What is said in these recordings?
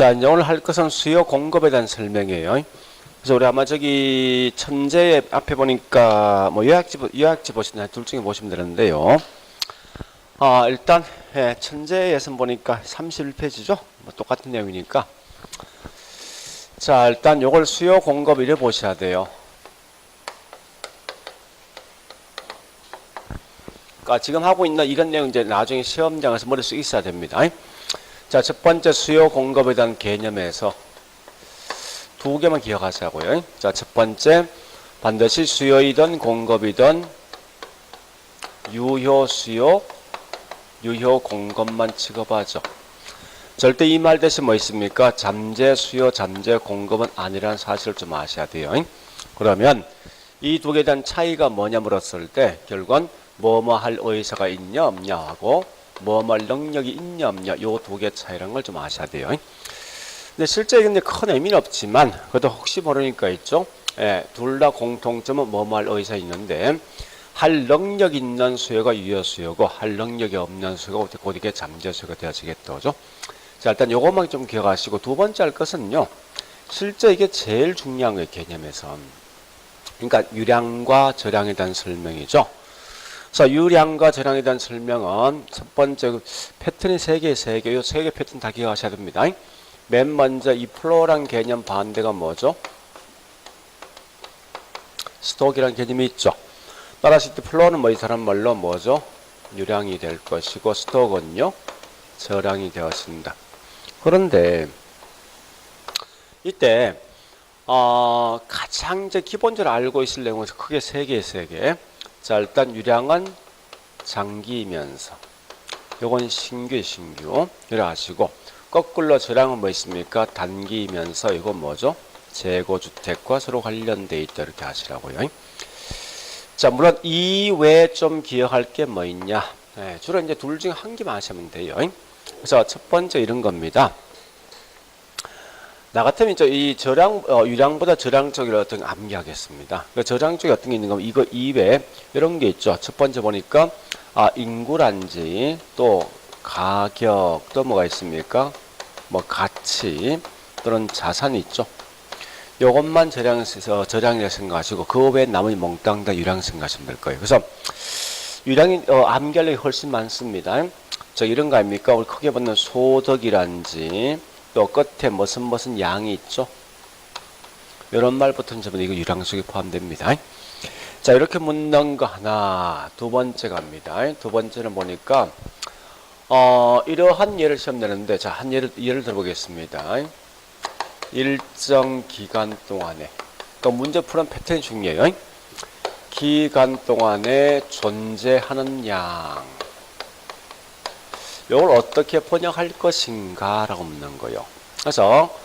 자, 이제 오늘 할 것은 수요 공급에 대한 설명이에요. 그래서 우리 아마 저기 천재 앞에 보니까 뭐 요약지 보시나 둘 중에 보시면 되는데요. 일단 천재 예선 보니까 31페이지죠. 뭐 똑같은 내용이니까. 자, 일단 요걸 수요 공급 이래 보셔야 돼요. 그러니까 지금 하고 있는 이런 내용 이제 나중에 시험장에서 머릿속에 있어야 됩니다. 자, 첫 번째 수요 공급에 대한 개념에서 두 개만 기억하자고요. 자, 첫 번째 반드시 수요이든 공급이든 유효 수요, 유효 공급만 취급하죠. 절대 이 말 대신 뭐 있습니까? 잠재 수요, 잠재 공급은 아니라는 사실을 좀 아셔야 돼요. 그러면 이 두 개에 대한 차이가 뭐냐 물었을 때 결국은 뭐뭐 할 의사가 있냐 없냐 하고 뭐뭐 할 능력이 있냐 없냐 요 두 개 차이라는 걸 좀 아셔야 돼요. 근데 실제 근데 큰 의미는 없지만 그래도 혹시 모르니까 있죠. 둘 다 공통점은 뭐뭐 할 의사 있는데 할 능력 있는 수요가 유효 수요고 할 능력이 없는 수요가 곧 이게 잠재 수요가 되어지겠죠. 자, 일단 요것만 좀 기억하시고 두 번째 할 것은요. 실제 이게 제일 중요한 거예요, 개념에서. 그러니까 유량과 저량에 대한 설명이죠. 그래서 유량과 저량에 대한 설명은 첫 번째 패턴이 세 개, 이 세 개 패턴 다 기억하셔야 됩니다. 맨 먼저 이 플로우란 개념 반대가 뭐죠? 스톡이라는 개념이 있죠. 따라서 이 플로우는 뭐 이 사람 말로 뭐죠? 유량이 될 것이고 스톡은요 저량이 되었습니다. 그런데 이때 가장 이제 기본적으로 알고 있을 내용은 크게 세 개. 자, 일단 유량은 장기이면서 요건 신규 이래 하시고 거꾸로 저량은 뭐 있습니까? 단기이면서 이건 뭐죠? 재고주택과 서로 관련돼 있다 이렇게 하시라고요. 자, 물론 이 외에 좀 기억할 게 뭐 있냐? 주로 이제 둘 중에 한 개만 하시면 돼요. 그래서 첫 번째 이런 겁니다. 나 같으면 이 저량, 유량보다 저량 쪽을 어떤 게 암기하겠습니다. 그 저량 쪽에 어떤 게 있는가 하면 이거 이외에 이런 게 있죠. 첫 번째 보니까, 인구란지, 또 가격, 또 뭐가 있습니까? 뭐 가치, 또는 자산이 있죠. 요것만 저량이라 생각하시고, 그 외에 나머지 몽땅 다 유량 생각하시면 될 거예요. 그래서 유량이, 암기하려고 훨씬 많습니다. 이런 거 아닙니까? 우리 크게 보는 소득이란지, 또 끝에 무슨 양이 있죠. 이런 말부터는 전부 이거 유량 속에 포함됩니다. 자, 이렇게 묻는 거 하나. 두 번째 갑니다. 두 번째는 보니까 이러한 예를 시험 내는데 자, 한 예를 들어보겠습니다. 일정 기간 동안에 또 문제 푸는 패턴이 중요해요. 기간 동안에 존재하는 양. 이걸 어떻게 번역할 것인가 라고 묻는 거예요. 그래서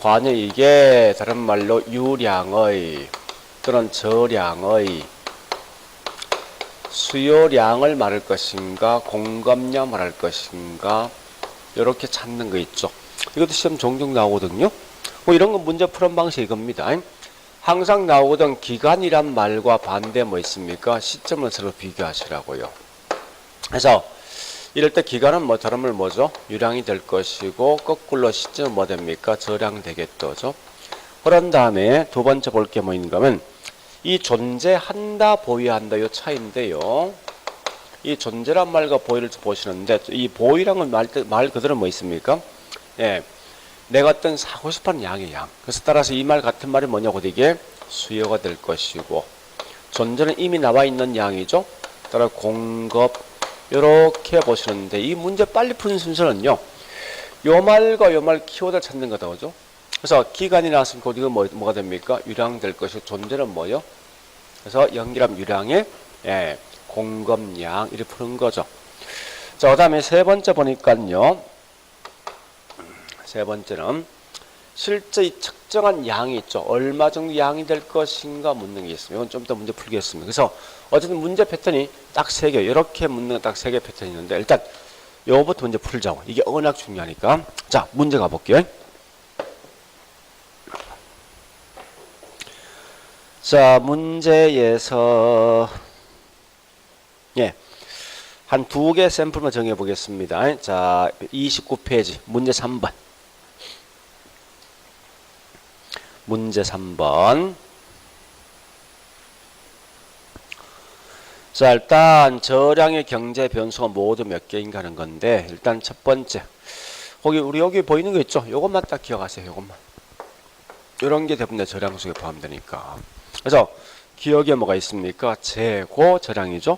과연 이게 다른 말로 유량의 또는 저량의 수요량을 말할 것인가 공급량 말할 것인가 이렇게 찾는 거 있죠. 이것도 시험 종종 나오거든요. 뭐 이런 거 문제 푸는 방식이 이겁니다. 항상 나오던 기간이란 말과 반대 뭐 있습니까? 시점을 서로 비교하시라고요. 그래서 이럴 때 기간은 뭐 다른 말 뭐죠? 유량이 될 것이고 거꾸로 시점은 뭐 됩니까? 저량 되겠죠. 그런 다음에 두 번째 볼 게 뭐 있는가 하면 이 존재한다 보유한다 요 차이인데요. 이 존재란 말과 보유를 보시는데 이 보유량은 말 그대로 뭐 있습니까? 내가 어떤 사고 싶어하는 양의 양. 그래서 따라서 이 말 같은 말이 뭐냐고 이게 수요가 될 것이고 존재는 이미 나와 있는 양이죠. 따라 공급 이렇게 보시는데 이 문제 빨리 푸는 순서는요. 요 말과 요 말 키워드를 찾는 거다 그죠? 그래서 기간이 나왔으면 곧 이거 뭐가 됩니까? 유량 될 것이고 존재는 뭐요? 그래서 연기람 유량의 공급량 이렇게 푸는 거죠. 자, 그다음에 세 번째 보니까요. 세 번째는 실제 이 측정한 양이 있죠. 얼마 정도 양이 될 것인가 묻는 게 있습니다. 이건 좀 더 문제 풀겠습니다. 그래서 어쨌든 문제 패턴이 딱 세 개, 이렇게 묻는 딱 세 개 패턴이 있는데 일단 요거부터 문제 풀자고. 이게 워낙 중요하니까. 자, 문제 가볼게요. 자, 문제에서 한 두 개 샘플만 정해 보겠습니다. 자, 29페이지 문제 3번. 문제 3번. 자, 일단 저량의 경제 변수가 모두 몇 개인가 하는 건데, 일단 첫 번째. 우리 여기 보이는 거 있죠? 요것만 딱 기억하세요. 요것만. 이런 게 대부분 저량 속에 포함되니까. 그래서 기억에 뭐가 있습니까? 재고 저량이죠.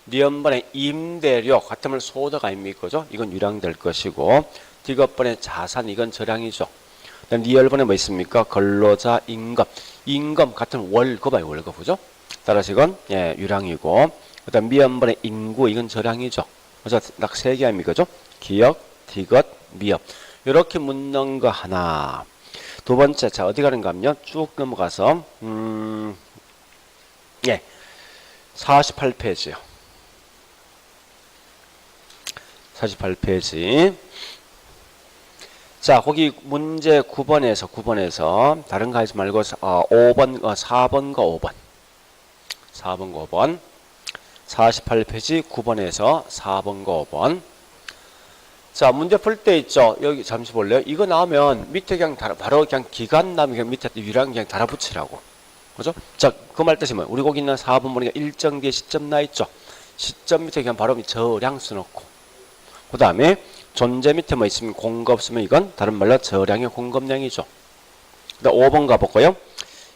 니은번에 임대료 같으면 소득 아닙니까? 그죠? 이건 유량될 것이고, 디귿번에 자산 이건 저량이죠. 니을번에 뭐 있습니까? 근로자 임금. 임금 같은 월급 아니에요, 월급. 그죠? 따라서 이건 예, 유량이고, 그다음 미음번에 인구 이건 저량이죠. 그래서 딱 세 개 아닙니까? 그죠? 기역, 디귿, 미음. 이렇게 묻는 거 하나. 두 번째, 자 어디 가는가 하면요. 쭉 넘어가서 예, 48페이지요. 48페이지. 자, 거기 문제 9번에서 다른 거 하지 말고 5번, 4번과 5번. 4번과 5번. 48페이지 9번에서 4번과 5번. 자, 문제 풀 때 있죠. 여기 잠시 볼래요? 이거 나오면 밑에 그냥 바로 그냥 기간 나오면 그냥 밑에 유랑 그냥 달아붙이라고. 그죠? 자, 그 말 뜻이 뭐예요? 우리 거기 있는 4번 보니까 일정 뒤에 시점 나 있죠. 시점 밑에 그냥 바로 저량 써놓고. 그 다음에 존재 밑에 뭐 있으면 공급 없으면 이건 다른 말로 저량의 공급량이죠. 그다음 5번 가볼까요?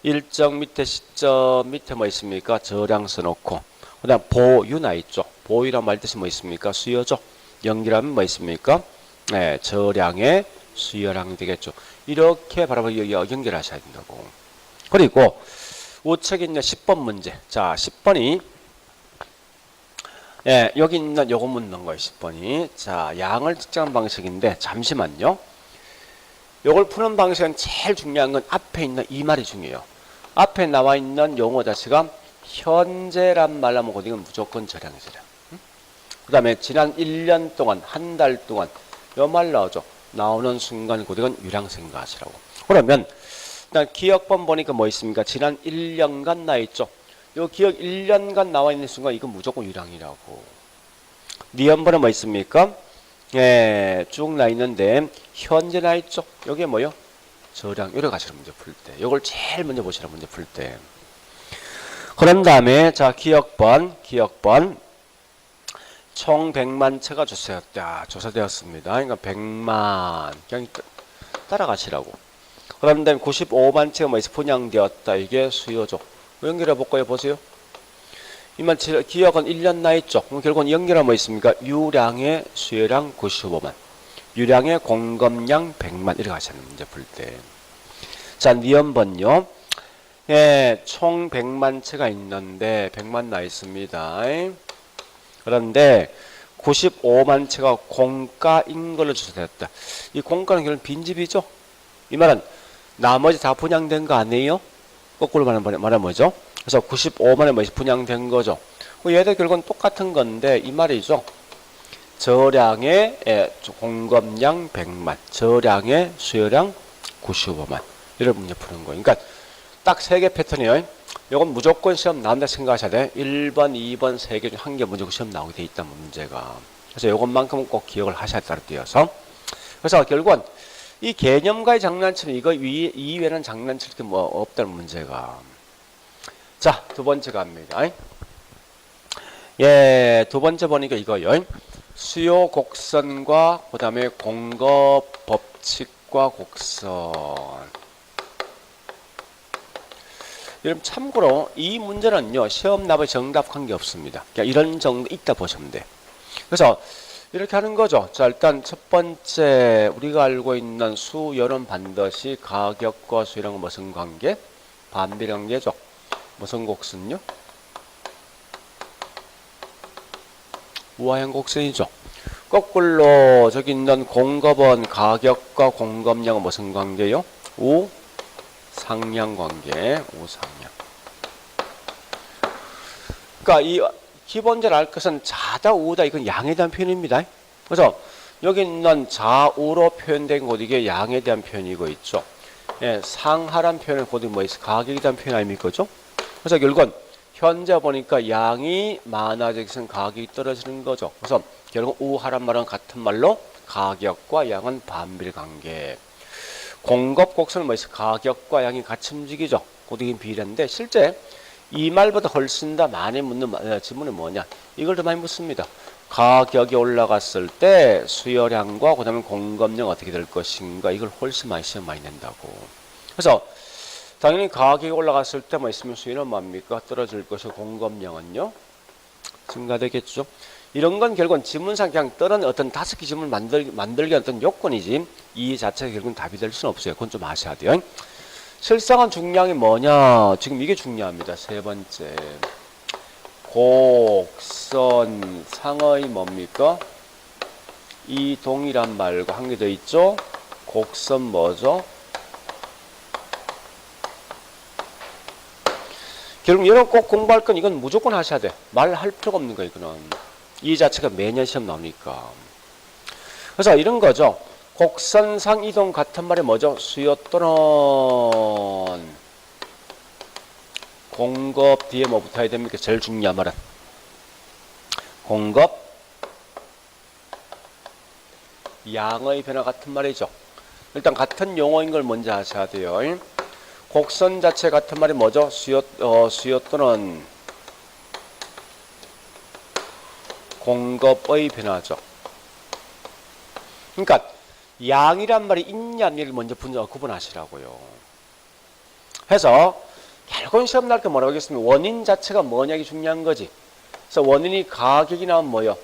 일정 밑에 시점 밑에 뭐 있습니까? 저량 써놓고. 그 다음 보유 나 있죠. 보유란 말 뜻이 뭐 있습니까? 수요죠. 연기라면 뭐 있습니까? 네, 저량의 수요량이 되겠죠. 이렇게 바로 연결하셔야 된다고. 그리고 우측에 있는 10번 문제. 자, 10번이 예, 여기 있는 요거 묻는 거예요. 10번이. 자, 양을 측정한 방식인데 잠시만요. 요걸 푸는 방식은 제일 중요한 건 앞에 있는 이 말이 중요해요. 앞에 나와 있는 용어 자체가 현재란 말하면 이건 무조건 저량이잖아요. 그 다음에 지난 1년 동안, 한 달 동안 요 말 나오죠. 나오는 순간 이건 유량 생각하시라고. 그러면 일단 기억번 보니까 뭐 있습니까? 지난 1년간 나 있죠. 요 기억 1년간 나와 있는 순간 이건 무조건 유량이라고. 니은번에 뭐 있습니까? 예, 쭉 나 있는데 현재 나 있죠. 요게 뭐요? 저량. 요래 가시는 문제 풀 때. 요걸 제일 먼저 보시라 문제 풀 때. 그런 다음에 자, 기억번 총 100만 채가 조사되었습니다. 그러니까 100만 그냥 따라가시라고. 그런 다음에 95만 채가 뭐 있어? 분양되었다. 이게 수요죠. 연결해 볼까요? 보세요. 이만 기억은 1년 나 있죠. 그럼 결국은 연결하면 뭐 있습니까? 유량의 수요량 95만. 유량의 공급량 100만. 이렇게 하시는 문제 풀 때. 자, 니은번요. 예, 총 100만 채가 있는데 100만 나 있습니다. 그런데 95만 채가 공가인 걸로 조사됐다. 이 공가는 결국 빈집이죠. 이 말은 나머지 다 분양된 거 아니에요? 거꾸로 말하면 뭐죠? 그래서 95만에 뭐 분양된 거죠. 얘들 결국은 똑같은 건데 이 말이죠. 저량의 공급량 100만, 저량의 수요량 95만. 이를 문제 푸는 거예요. 그러니까 딱 세 개 패턴이에요. 이건 무조건 시험 나온다 생각하셔야 돼. 1번, 2번, 3개 중 한 개 무조건 시험 나오게 돼 있다 문제가. 그래서 이것만큼은 꼭 기억을 하셔야 따라 띄어서. 그래서 결국은 이 개념과의 장난치는 이거 이외에는 장난칠 게 뭐 없다는 문제가. 자, 두 번째 갑니다. 예, 두 번째 보니까 이거요. 수요 곡선과 그 다음에 공급 법칙과 곡선. 여러분 참고로 이 문제는요 시험 답에 정답 한 게 없습니다. 그러니까 이런 정도 있다 보시면 돼. 그래서 이렇게 하는 거죠. 자, 일단 첫 번째 우리가 알고 있는 수요는 반드시 가격과 수요량은 무슨 관계? 반비 관계죠. 무슨 곡선요? 우하형 곡선이죠. 거꾸로 저기 있는 공급은 가격과 공급량은 무슨 관계요? 우상향 관계. 우상향. 그러니까 이 기본적으로 알 것은 자다 우다 이건 양에 대한 표현입니다. 그래서 여기 있는 좌우로 표현된 곳 이게 양에 대한 표현이고 있죠. 예, 상하란 표현은 곧 뭐 있어? 가격에 대한 표현 아닙니까? 그죠? 그래서 결국은 현재 보니까 양이 많아지면 가격이 떨어지는 거죠. 그래서 결국 우하란 말은 같은 말로 가격과 양은 반비례 관계. 공급 곡선은 뭐 있어? 가격과 양이 같이 움직이죠. 고등인 비례인데 실제 이 말보다 훨씬 더 많이 묻는 질문이 뭐냐? 이걸 더 많이 묻습니다. 가격이 올라갔을 때 수요량과 그다음에 공급량 어떻게 될 것인가 이걸 훨씬 많이 시험 많이 낸다고. 그래서 당연히 가격이 올라갔을 때 뭐 있으면 수요는 뭡니까? 떨어질 것이고 공급량은요 증가되겠죠. 이런 건 결국은 지문상 그냥 떠는 어떤 5개 지문을 만들기 어떤 요건이지 이 자체가 결국은 답이 될 수는 없어요. 그건 좀 아셔야 돼요. 실상한 중량이 뭐냐? 지금 이게 중요합니다. 세 번째. 곡선 상의 뭡니까? 이 동일한 말과 한 개 더 있죠? 곡선 뭐죠? 결국 이런 꼭 공부할 건 이건 무조건 하셔야 돼. 말할 필요가 없는 거예요. 이거는. 이 자체가 매년 시험 나오니까. 그래서 이런 거죠. 곡선상 이동 같은 말이 뭐죠? 수요 또는 공급 뒤에 뭐 붙어야 됩니까? 제일 중요한 말은 공급 양의 변화 같은 말이죠. 일단 같은 용어인 걸 먼저 아셔야 돼요. 곡선 자체 같은 말이 뭐죠? 수요 또는 공급의 변화죠. 그러니까 양이란 말이 있냐 아니냐를 먼저 구분하시라고요. 해서 결국은 시험 날 때 뭐라고 하겠습니까? 원인 자체가 뭐냐기 중요한 거지. 그래서 원인이 가격이 나오면 뭐요?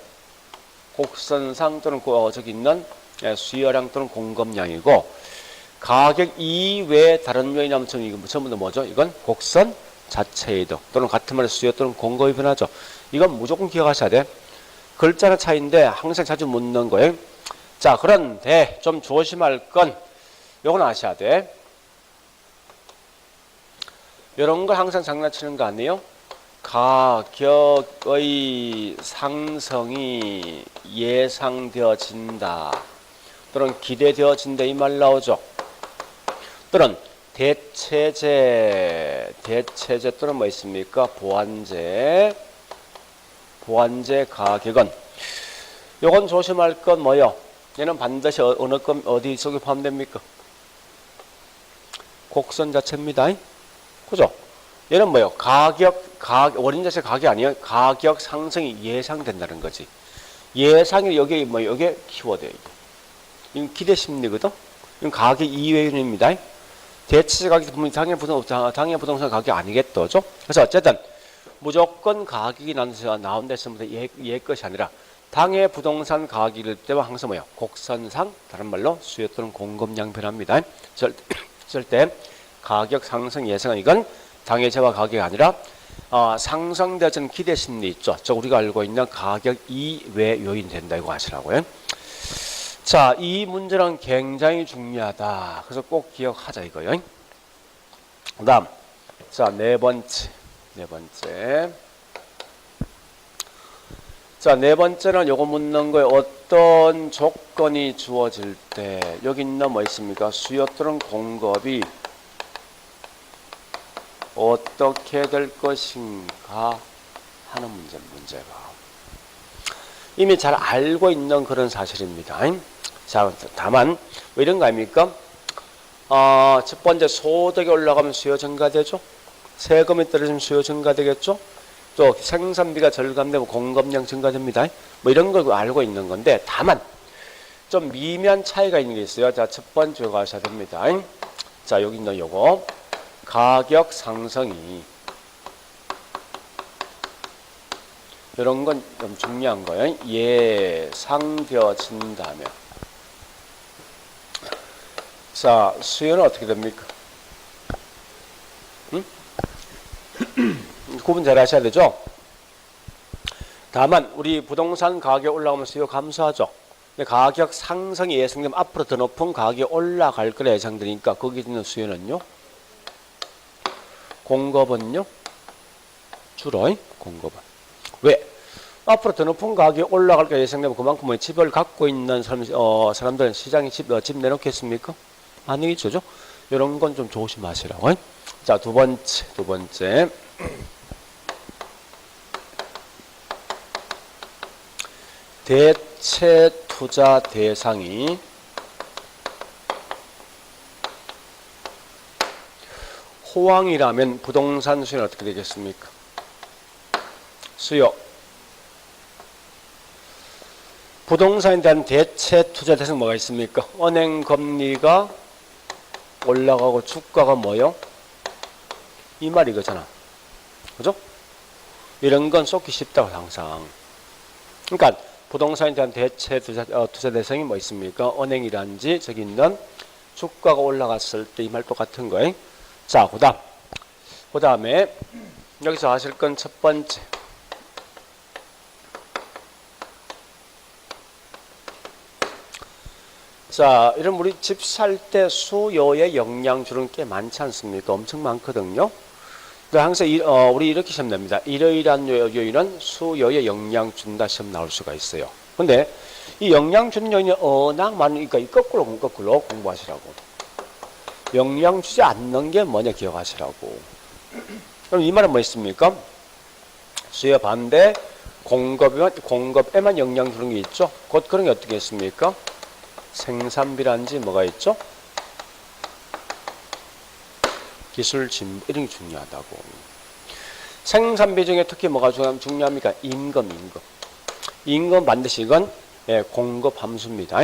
곡선상 또는 저기 있는 수요량 또는 공급량이고 가격 이외에 다른 요인이 나오면 전부 다 뭐죠? 이건 곡선 자체의 이동 또는 같은 말에 수요 또는 공급의 변화죠. 이건 무조건 기억하셔야 돼. 글자의 차이인데 항상 자주 묻는 거예요. 자, 그런데 좀 조심할 건 요건 아셔야 돼. 이런 걸 항상 장난치는 거 아니에요? 가격의 상승이 예상되어진다 또는 기대되어진다 이 말 나오죠. 또는 대체제 또는 뭐 있습니까? 보완제 가격은 요건 조심할 건 뭐요? 얘는 반드시 어디 속에 포함됩니까? 곡선 자체입니다. 그죠? 얘는 뭐요? 원인 자체 가격이 아니에요. 가격 상승이 예상된다는 거지. 예상이 여기 여기 키워드예요. 이건 기대 심리거든. 이건 가격 이외입니다. 대체 가격이 보면 당해 부동산 가격이 아니겠죠. 그래서 어쨌든 무조건 가격이 나온 데서부터 얘 것이 아니라 당해 부동산 가격일 때와 항상 뭐요? 곡선상 다른 말로 수요 또는 공급량 변화입니다. 절대 가격 상승 예상은 이건 당해제와 가격이 아니라 상승되어진 기대 심리 있죠. 저 우리가 알고 있는 가격 이외 요인이 된다 이거 아시라고요. 자, 이 문제는 굉장히 중요하다. 그래서 꼭 기억하자 이거요. 그다음 자, 네 번째. 자, 네 번째는 요거 묻는 거예요. 어떤 조건이 주어질 때 여기 있는 뭐 있습니까? 수요 또는 공급이 어떻게 될 것인가 하는 문제가 이미 잘 알고 있는 그런 사실입니다. 자, 다만 뭐 이런 거 아닙니까? 첫 번째 소득이 올라가면 수요 증가되죠. 세금이 떨어지면 수요 증가되겠죠. 또 생산비가 절감되면 공급량 증가됩니다. 뭐 이런 걸 알고 있는 건데 다만 좀 미미한 차이가 있는 게 있어요. 자, 첫 번째 가셔야 됩니다. 자, 여기 있는 요거 가격 상승이 이런 건 좀 중요한 거예요. 예상되어진다면 자, 수요는 어떻게 됩니까? 구분 잘 하셔야 되죠. 다만 우리 부동산 가격 올라가면 수요 감소하죠. 근데 가격 상승이 예상되면 앞으로 더 높은 가격이 올라갈 거라 예상되니까 거기 있는 수요는요. 공급은요. 줄어. 공급은. 왜? 앞으로 더 높은 가격이 올라갈 거라 예상되면 그만큼 집을 갖고 있는 사람들은 시장에 집 내놓겠습니까? 아니겠죠. 이런 건 좀 조심하시라고. 자, 두 번째. 대체 투자 대상이 호황이라면 부동산 수요는 어떻게 되겠습니까? 수요. 부동산에 대한 대체 투자 대상 뭐가 있습니까? 은행 금리가 올라가고 주가가 뭐요? 이 말 이거잖아. 그죠? 이런 건 쏟기 쉽다고 항상. 그러니까 부동산에 대한 대체 투자 대상이 뭐 있습니까? 은행이란지 저기 있는 주가가 올라갔을 때 이 말 똑같은 거예요. 자, 그 다음에 여기서 하실 건 첫 번째. 자, 이런 우리 집 살 때 수요에 영향 주는 게 많지 않습니까? 엄청 많거든요. 근데 항상 우리 이렇게 시험 냅니다. 이러이러한 요인은 수요에 영향 준다 시험 나올 수가 있어요. 근데 이 영향 주는 요인이 워낙 많으니까 이 거꾸로 공부하시라고. 영향 주지 않는 게 뭐냐 기억하시라고. 그럼 이 말은 뭐 있습니까? 수요 반대 공급에만 영향 주는 게 있죠. 곧 그런 게 어떻게 있습니까? 생산비란지 뭐가 있죠? 기술 진보 이런 게 중요하다고. 생산비 중에 특히 뭐가 중요합니까? 임금 반드시 이건 공급 함수입니다.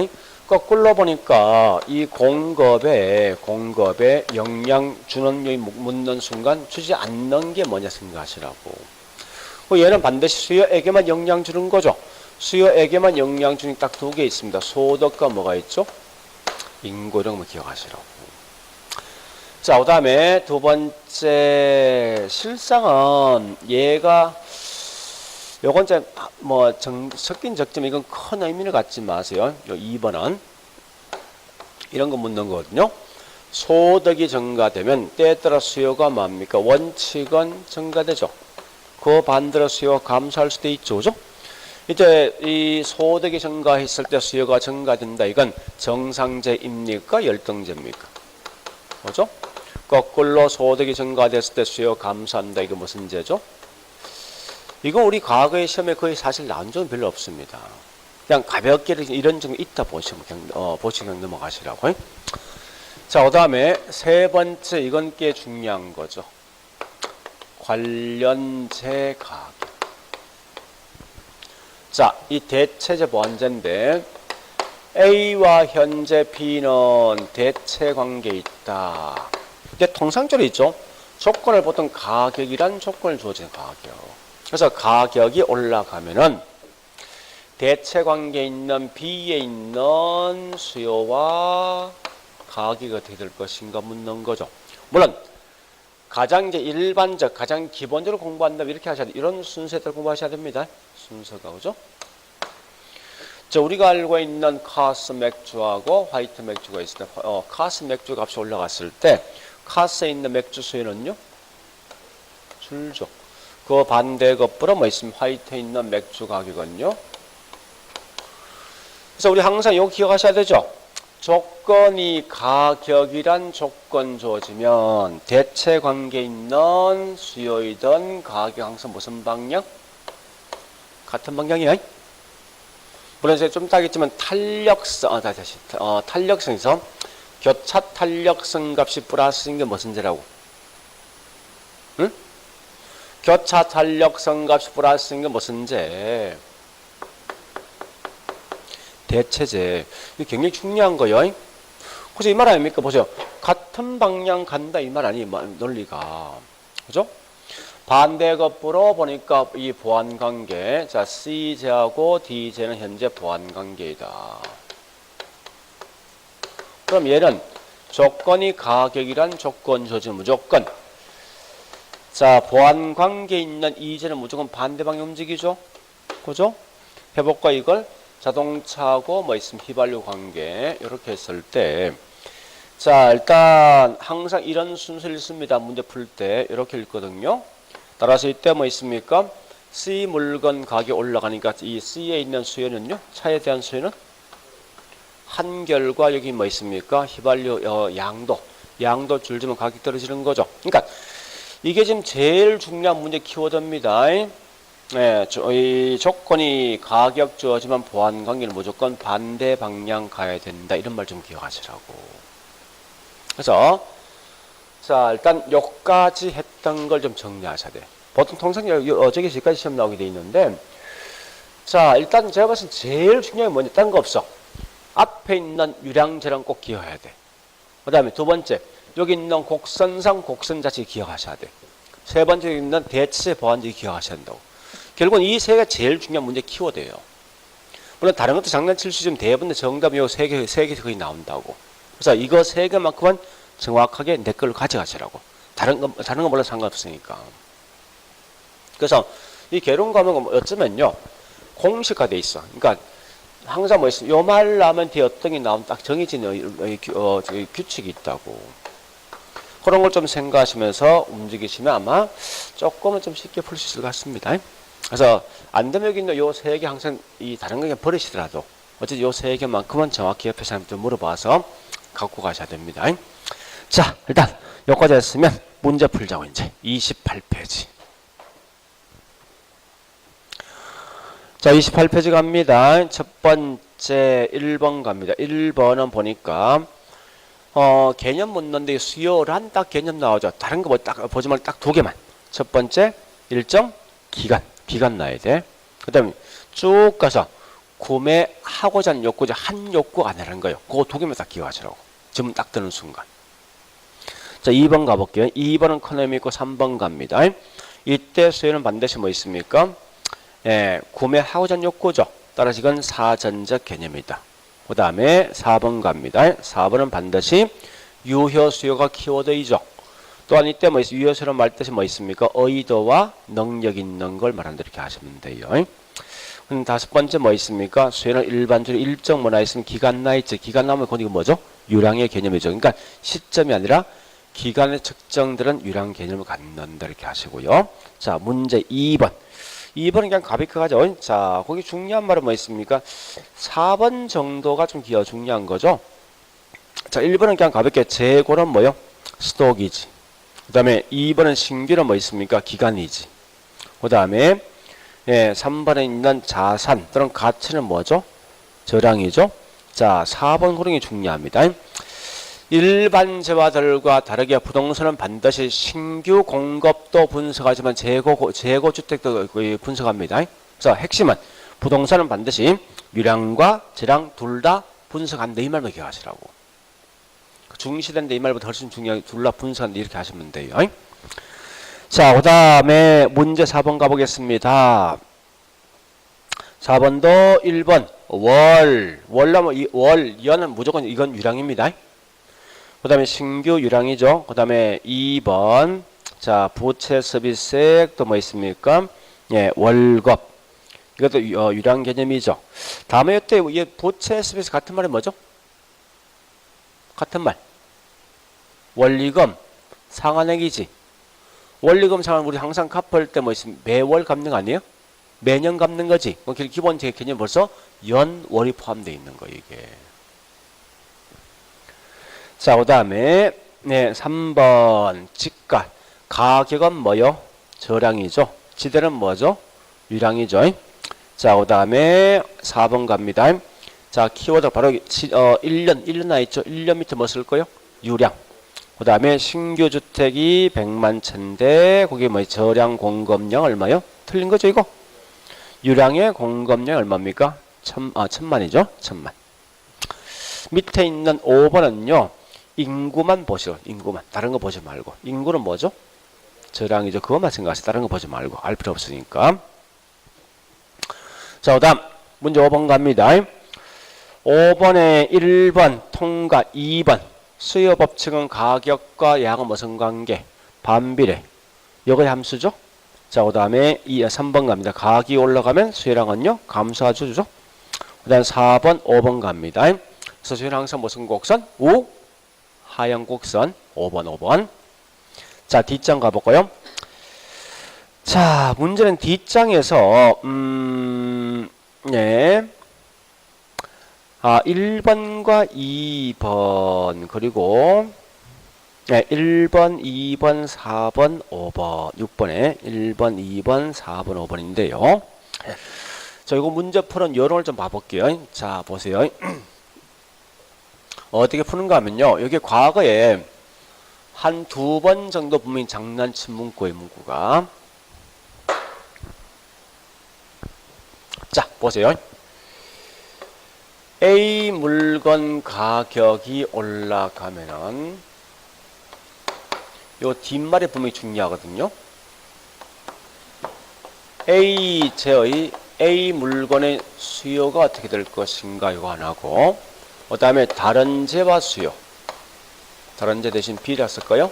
거꾸로 보니까 이 공급에 영향 주는 요인 묻는 순간 주지 않는 게 뭐냐 생각하시라고. 얘는 반드시 수요에게만 영향 주는 거죠. 수요에게만 영향 주는 딱 두 개 있습니다. 소득과 뭐가 있죠? 인구 이런 거 기억하시라고. 자, 그 다음에 두 번째 실상은 얘가 요건 이제 뭐 섞인 적점 이건 큰 의미를 갖지 마세요. 요 2번은 이런 거 묻는 거거든요. 소득이 증가되면 때에 따라 수요가 뭡니까? 원칙은 증가되죠. 그 반대로 수요가 감소할 수도 있죠. 그죠? 이제 이 소득이 증가했을 때 수요가 증가된다. 이건 정상제입니까? 열등제입니까? 그죠? 거꾸로 소득이 증가됐을 때 수요 감소한다. 이거 무슨 제죠? 이거 우리 과거의 시험에 거의 사실 나온 적은 별로 없습니다. 그냥 가볍게 이런 점이 있다 보시면 그냥 넘어가시라고. 자, 그 다음에 세 번째 이건 꽤 중요한 거죠. 관련제 가격. 자, 이 대체제 보완제인데 A와 현재 B는 대체 관계에 있다. 이게 통상적으로 있죠. 조건을 보통 가격이란 조건을 주어진 가격. 그래서 가격이 올라가면은 대체 관계에 있는 B에 있는 수요와 가격이 어떻게 될 것인가 묻는 거죠. 물론 가장 이제 일반적, 가장 기본적으로 공부한다면 이렇게 하셔야 돼요. 이런 순서에 따라 공부하셔야 됩니다. 순서가 그죠? 자, 우리가 알고 있는 카스 맥주하고 화이트 맥주가 있을 때, 카스 맥주 값이 올라갔을 때 카스에 있는 맥주 수요는요 줄죠. 그 반대 거꾸로 뭐 있으면 화이트에 있는 맥주 가격은요. 그래서 우리 항상 이거 기억하셔야 되죠. 조건이 가격이란 조건 주어지면 대체 관계에 있는 수요이든 가격 항상 무슨 방향? 같은 방향이야. 물론 제가 좀 따겠지만 탄력성에서 교차 탄력성 값이 플러스인 게 무슨 제라고? 응? 교차 탄력성 값이 플러스인 게 무슨 제? 대체제. 이게 굉장히 중요한 거예요. 그래서 이 말 아닙니까? 보세요. 같은 방향 간다 이 말 아니 논리가. 그죠? 반대 거꾸로 보니까 이 보완관계. 자, C제하고 D제는 현재 보완관계이다. 그럼 얘는 조건이 가격이란 조건 조지 무조건. 자, 보완관계에 있는 E제는 무조건 반대 방향 움직이죠. 그죠? 해볼까 이걸? 자동차하고 뭐 있으면 휘발유 관계 이렇게 했을 때 자, 일단 항상 이런 순서를 씁니다. 문제 풀 때 이렇게 읽거든요. 따라서 이때 뭐 있습니까? C 물건 가격이 올라가니까 이 C에 있는 수요는요. 차에 대한 수요는 한결과 여기 뭐 있습니까? 휘발유 양도 줄지면 가격이 떨어지는 거죠. 그러니까 이게 지금 제일 중요한 문제 키워드입니다. 네, 이 조건이 가격 주어지만 보완 관계는 무조건 반대 방향 가야 된다. 이런 말 좀 기억하시라고. 그래서 자, 일단 여기까지 했던 걸 좀 정리하셔야 돼. 보통 통상적으로 여기까지 시험 나오게 돼 있는데, 자, 일단 제가 봤을 때 제일 중요한 게 뭐냐? 딴 거 없어. 앞에 있는 유량재랑 꼭 기억해야 돼. 그 다음에 두 번째, 여기 있는 곡선상 곡선 자체 기억하셔야 돼. 세 번째 있는 대체 보완지 기억하셔야 된다고. 결국은 이 세 개가 제일 중요한 문제 키워드예요. 물론 다른 것도 장난칠 수 있으면 대부분 정답이 요 세 개 거의 나온다고. 그래서 이거 세 개만큼은 정확하게 내 걸로 가져가시라고. 다른 거 몰라 상관없으니까. 그래서 이 개론 과목은 어쩌면요, 공식화돼 있어. 그러니까 항상 뭐 있어, 요 말 나면 뒤에 어떤 게 나오면 딱 정해진 규칙이 있다고. 그런 걸 좀 생각하시면서 움직이시면 아마 조금은 좀 쉽게 풀 수 있을 것 같습니다. 그래서 안 되면 여기 있는 요 세 개 항상 이 다른 거 그냥 버리시더라도 어쨌든 요 세 개만큼은 정확히 옆에 사람한테 물어봐서 갖고 가셔야 됩니다. 자, 일단 여기까지 했으면 문제 풀자고. 이제 28페이지. 자, 28페이지 갑니다. 첫 번째 1번 갑니다. 1번은 보니까 개념 묻는데 수요란 딱 개념 나오죠. 다른 거 뭐 딱 보지 말고 딱 두 개만. 첫 번째 일정 기간 나야 돼. 그다음에 쭉 가서 구매하고자 하는 욕구죠. 한 욕구 안 하는 거예요. 그거 두 개만 딱 기억하시라고. 지금 딱 드는 순간. 자, 2번 가볼게요. 2번은 커널이 있고 3번 갑니다. 이때 수요는 반드시 뭐 있습니까? 예, 구매하고자 하는 욕구죠. 따라서 이건 사전적 개념이다. 그 다음에 4번 갑니다. 4번은 반드시 유효 수요가 키워드이죠. 또한 이때 뭐 유효 수요는 말 뜻이 뭐 있습니까? 의도와 능력 있는 걸 말한다. 이렇게 하시면 돼요. 그럼 다섯 번째 뭐 있습니까? 수요는 일반적으로 일정 뭐나 있으면 기간 나 있죠. 기간 나오면 그건 이거 뭐죠? 유량의 개념이죠. 그러니까 시점이 아니라 기간의 측정들은 유량 개념을 갖는다. 이렇게 하시고요. 자, 문제 2번. 2번은 그냥 가볍게 가죠. 자, 거기 중요한 말은 뭐 있습니까? 4번 정도가 좀 중요한 거죠. 자, 1번은 그냥 가볍게 재고는 뭐요? 스톡이지. 그 다음에 2번은 신규는 뭐 있습니까? 기간이지. 그 다음에 3번에 있는 자산 또는 가치는 뭐죠? 저량이죠. 자, 4번 그런 게 중요합니다. 일반 재화들과 다르게 부동산은 반드시 신규 공급도 분석하지만 재고 주택도 분석합니다. 그래서 핵심은 부동산은 반드시 유량과 재량 둘 다 분석한다. 이 말만 기억하시라고. 중시된데 이 말보다 훨씬 중요하게 둘 다 분석한다. 이렇게 하시면 돼요. 자, 그 다음에 문제 4번 가보겠습니다. 4번도 1번 월연은 무조건 이건 유량입니다. 그 다음에 신규 유량이죠. 그 다음에 2번 자, 부채 서비스액 또 뭐 있습니까? 예, 월급. 이것도 유량 개념이죠. 다음에 이때 부채 서비스 같은 말이 뭐죠? 같은 말. 원리금 상환액이지. 원리금 상환 우리 항상 갚을 때 뭐 있으면 매월 갚는 거 아니에요? 매년 갚는 거지. 기본 제 개념 벌써 연월이 포함되어 있는 거 이게. 자, 그 다음에 3번 지가. 가격은 뭐요? 저량이죠. 지대는 뭐죠? 유량이죠. 자, 그 다음에 4번 갑니다. 자, 키워드 바로 1년 나 있죠. 1년 밑에 뭐 쓸 거요? 유량. 그 다음에 신규 주택이 100만 채인데 거기 뭐 저량 공급량 얼마요? 틀린 거죠 이거? 유량의 공급량 얼마입니까? 1000만이죠. 1000만. 밑에 있는 5번은요. 인구만 보시오. 인구만. 다른 거 보지 말고. 인구는 뭐죠? 저량이죠. 그것만 생각하세요. 다른 거 보지 말고. 알 필요 없으니까. 자, 그 다음 문제 5번 갑니다. 5번에 1번 통과 2번 수요 법칙은 가격과 양은 무슨 관계? 반비례. 이거 함수죠. 자, 그 다음에 3번 갑니다. 가격이 올라가면 수요량은요 감소하죠. 그 다음 4번 5번 갑니다. 그래서 수요량 항상 무슨 곡선? 하향 곡선. 5번. 자, 뒷장 가볼까요? 자, 문제는 뒷장에서 1번과 2번 그리고 1번, 2번, 4번, 5번 6번에 1번, 2번, 4번, 5번인데요. 자, 이거 문제 푸는 요령을 좀 봐볼게요. 자, 보세요. 어떻게 푸는가 하면요. 여기 과거에 한 두 번 정도 분명히 장난친 문구의 문구가. 자, 보세요. A 물건 가격이 올라가면은 요 뒷말이 분명히 중요하거든요. A제의 A 물건의 수요가 어떻게 될 것인가 이거 하나고, 그 다음에 다른 제와 수요, 다른 제 대신 B라 쓸까요?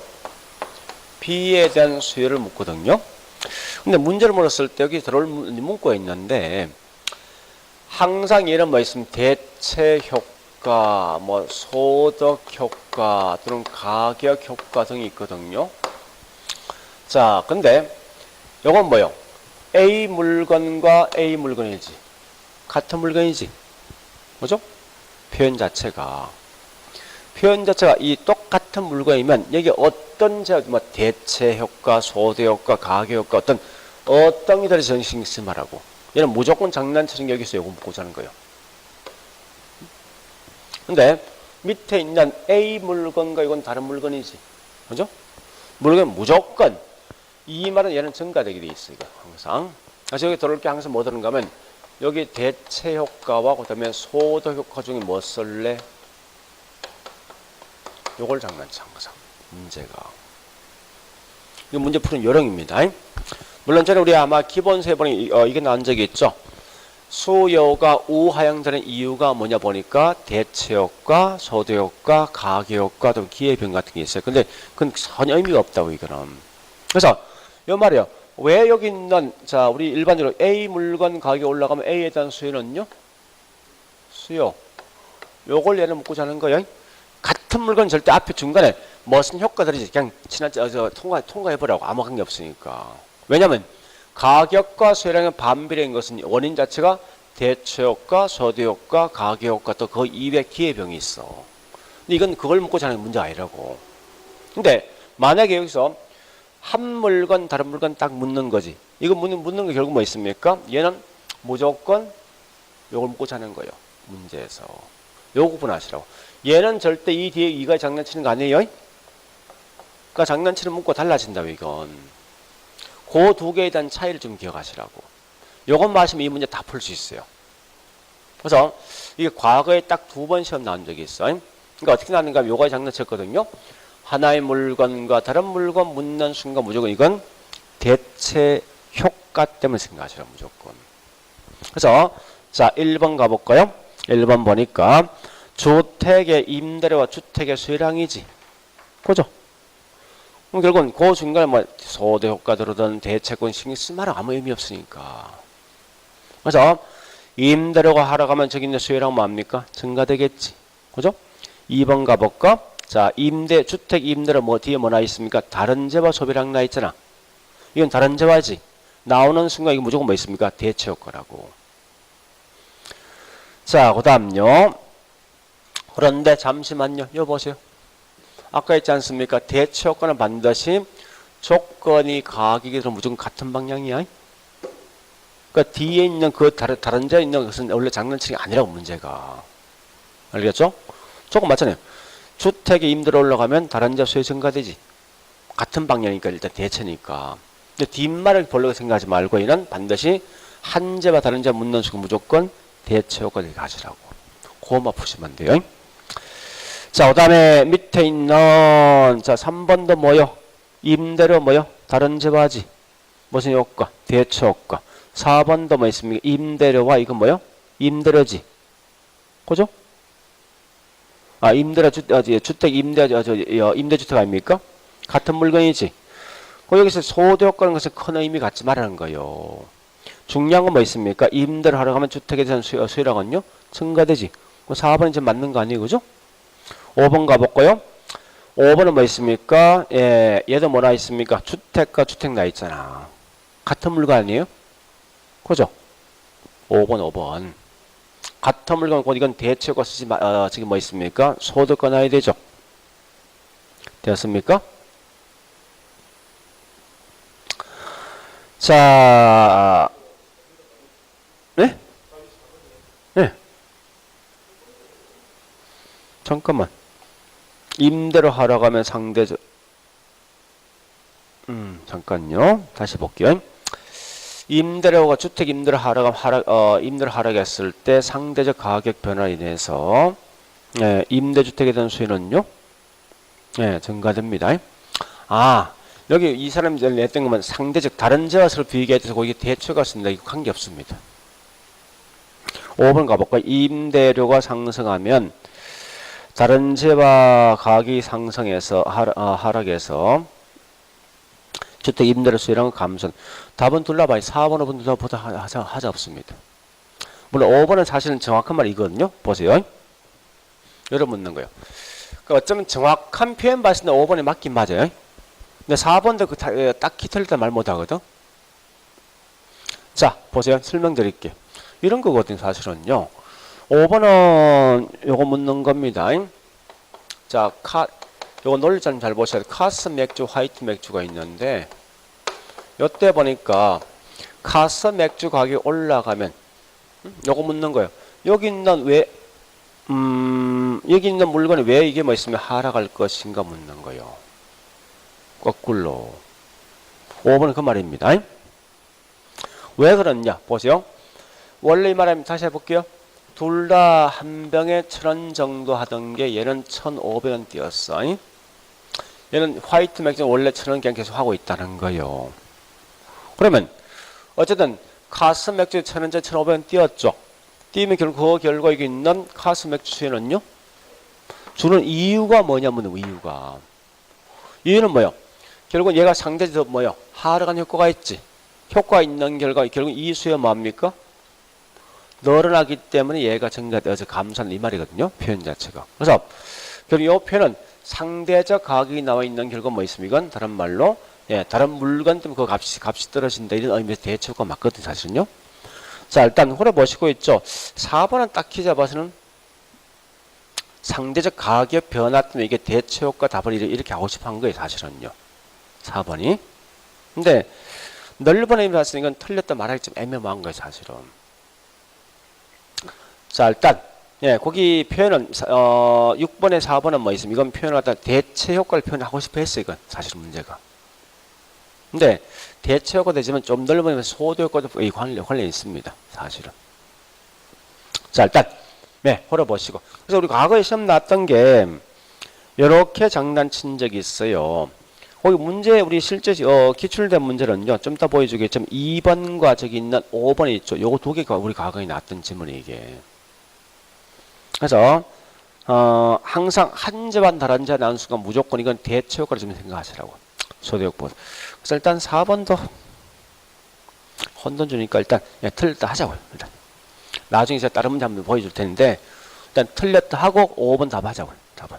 B에 대한 수요를 묻거든요. 근데 문제를 물었을 때 여기 들어올 문구가 있는데, 항상 얘는 뭐 있으면 대체 효과, 뭐 소득 효과 또는 가격 효과 등이 있거든요. 자, 근데 요건 뭐요? A 물건과 A 물건이지. 같은 물건이지. 뭐죠? 표현 자체가 이 똑같은 물건이면 여기 어떤 뭐 대체 효과, 소득 효과, 가격 효과 어떤 게 들어서 신경 쓰지 말라고. 얘는 무조건 장난치는 게 여기서 요거 묻고자 하는 거예요. 근데 밑에 있는 A 물건과 이건 다른 물건이지. 그죠? 물건 무조건 이 말은 얘는 증가되게 돼 있어, 이거 항상. 그래서 여기 들어올 게 항상 뭐 들은가 하면 여기 대체 효과와 그다음에 소득 효과 중에 뭐 쓸래? 요걸 장난쳐 항상 문제가. 이 문제 푸는 요령입니다. 물론 전에 우리 아마 기본 세 번이 이게 나온 적이 있죠. 수요가 우하향되는 이유가 뭐냐 보니까 대체 효과, 소득 효과, 가격 효과 등 기회변 같은 게 있어요. 근데 그건 전혀 의미가 없다고 이거는. 그래서 요 말이에요. 왜 여기 있는, 자, 우리 일반적으로 A 물건 가격이 올라가면 A에 대한 수요는요? 수요. 요걸 얘는 묻고자 하는 거예요. 같은 물건 절대 앞에 중간에 무슨 효과들이지 그냥 통과해보라고 아무 관계 없으니까. 왜냐면 가격과 수요량의 반비례인 것은 원인 자체가 대체 효과, 소득 효과, 가격 효과 또 그 이외에 기회병이 있어. 근데 이건 그걸 묻고자 하는 문제가 아니라고. 근데 만약에 여기서 한 물건 다른 물건 딱 묻는 거지. 이거 묻는 거 결국 뭐 있습니까? 얘는 무조건 요걸 묻고자 하는 거예요. 문제에서. 요거 구분하시라고. 얘는 절대 이 뒤에 이가 장난치는 거 아니에요? 그러니까 장난치는 문구가 달라진다고 이건. 그 두 개에 대한 차이를 좀 기억하시라고. 요것만 하시면 이 문제 다 풀 수 있어요. 그래서 이게 과거에 딱 두 번 시험 나온 적이 있어요. 그러니까 어떻게 나왔는가 하면 요거에 장난쳤거든요. 하나의 물건과 다른 물건 묻는 순간 무조건 이건 대체 효과 때문에 생각하시라 무조건. 그래서 자 1번 가볼까요? 1번 보니까 주택의 임대료와 주택의 수요량이지. 그죠? 그럼 결국은 그 중간에 뭐 소득 효과 들어든 대체권 신경 쓰지 마라 아무 의미 없으니까. 그래서 임대료가 하락하면 저기 있는 수요량 뭐합니까? 증가되겠지. 그죠? 2번 가볼까? 자, 주택 임대료 뭐 뒤에 뭐 나 있습니까? 다른 재와 소비량 나 있잖아. 이건 다른 재와지. 나오는 순간 이거 무조건 뭐 있습니까? 대체 효과라고. 자, 그 다음요. 그런데 잠시만요. 이거 보세요. 아까 했지 않습니까? 대체 효과는 반드시 조건이 가격이 들어 무조건 같은 방향이야. 그러니까 뒤에 있는 그 다른 데 있는 것은 원래 장난치기 아니라고 문제가. 알겠죠? 조건 맞잖아요. 주택의 임대료 올라가면 다른 데 수요 증가되지. 같은 방향이니까 일단 대체니까. 근데 뒷말을 보려고 생각하지 말고 얘는 반드시 한 제와 다른 제 묻는 순간 무조건 대체 효과를 가지라고. 그것만 푸시면 돼요. 자, 그 다음에 밑에 있는, 자, 3번도 뭐요? 임대료 뭐요? 다른 재화지. 무슨 효과? 대체 효과. 4번도 뭐 있습니까? 임대료와 이거 뭐요? 임대료지. 그죠? 아, 주택 임대주택 아닙니까? 같은 물건이지. 여기서 소득 효과는 것은 큰 의미 갖지 말라는 거예요. 중요한 건 뭐 있습니까? 임대를 하러 가면 주택에 대한 수요량은요? 증가되지. 4번이 지금 맞는 거 아니에요? 그죠? 5번 가볼까요? 5번은 뭐 있습니까? 예, 얘도 뭐나 있습니까? 주택과 주택 나 있잖아. 같은 물건 아니에요? 그죠? 5번. 같은 물건, 이건 대체효과 쓰지 지금 뭐 있습니까? 소득과 나야 되죠? 되었습니까? 자, 네? 네. 잠깐만. 임대료 하러 가면 상대적, 잠깐요. 다시 볼게요. 임대료가 주택 임대료 하락했을 때 상대적 가격 변화로 인해서 임대주택에 대한 수요는요, 증가됩니다. 여기 이 사람이 냈던 거면 상대적 다른 재와 서로 비교해서 거기 대처가 있습니다. 이거 관계없습니다. 5번 가볼까요? 임대료가 상승하면 다른 재와 가격이 상승해서 하락해서 주택 임대료 수요량은 감소. 답은 둘러봐요. 4번, 5번 둘러보다 하자 없습니다. 물론 5번은 사실은 정확한 말이거든요. 보세요. 여러 묻는 거예요. 그러니까 어쩌면 정확한 표현 봤을 때 5번이 맞긴 맞아요. 근데 4번도 딱히 틀렸다 말 못하거든. 자, 보세요. 설명드릴게요. 이런 거거든요. 사실은요. 5번은 요거 묻는 겁니다. 자, 요거 논리 좀 잘 보셔야 돼요. 카스 맥주, 화이트 맥주가 있는데 요때 보니까 카스 맥주 가격이 올라가면 요거 묻는 거예요. 여기 있는 여기 있는 물건이 왜 이게 뭐 있으면 하락할 것인가 묻는 거예요. 거꾸로. 5번은 그 말입니다. 왜 그러냐? 보세요. 원래 이 말하면 다시 해볼게요. 둘 다 한 병에 1,000원 정도 하던 게 얘는 1,500원 뛰었어. 얘는 화이트 맥주는 원래 1,000원 그냥 계속 하고 있다는 거예요. 그러면 어쨌든 카스 맥주 1,000원째 1,500원 뛰었죠. 뛰면 결국 그 결과 여기 있는 카스 맥주 수요는요, 주는 이유가 뭐냐면 이유는 뭐요? 결국 얘가 상대적으로 뭐요? 하락한 효과가 있지. 효과 있는 결과 결국 이 수요 뭡니까? 늘어나기 때문에 얘가 증가되어서 감소하는 이 말이거든요. 표현 자체가. 그래서 결국 이 표현은 상대적 가격이 나와 있는 결과 뭐 있습니까? 이건 다른 말로 다른 물건 때문에 그 값이 떨어진다 이런 의미에서 대처가 맞거든요. 사실은요. 자, 일단 홀에 보시고 있죠. 4번은 딱히 잡아서는 상대적 가격 변화 때문에 이게 대처효과 답을 이렇게 하고 싶어 한 거예요. 사실은요. 4번이. 근데 넓은 의미로 봤으니까 이건 틀렸다 말하기 좀 애매모호한 거예요. 사실은. 자, 일단 거기 표현은 6번에 4번은 뭐 있습니까? 이건 표현을 갖다 대체 효과를 표현하고 싶어 했어요. 이건 사실 문제가. 근데 대체 효과 되지만 좀 넓은 소도 효과도 관련이 있습니다. 사실은. 자, 일단 홀어보시고. 그래서 우리 과거에 시험 나왔던 게 이렇게 장난친 적이 있어요. 거기 문제 우리 실제 기출된 문제는요. 좀 이따 보여주겠지만 2번과 저기 있는 5번이 있죠. 요거 두 개가 우리 과거에 나왔던 질문이 이게. 그래서 항상 한 제반 다른 제 나눈 순간 무조건 이건 대체 효과를 좀 생각하시라고. 소대역보다. 그래서 일단 4번도 혼돈 주니까 일단 틀렸다 하자고요. 일단 나중에 제가 다른 문제 한번 보여줄 텐데 일단 틀렸다 하고 5번 답 하자고요. 답은.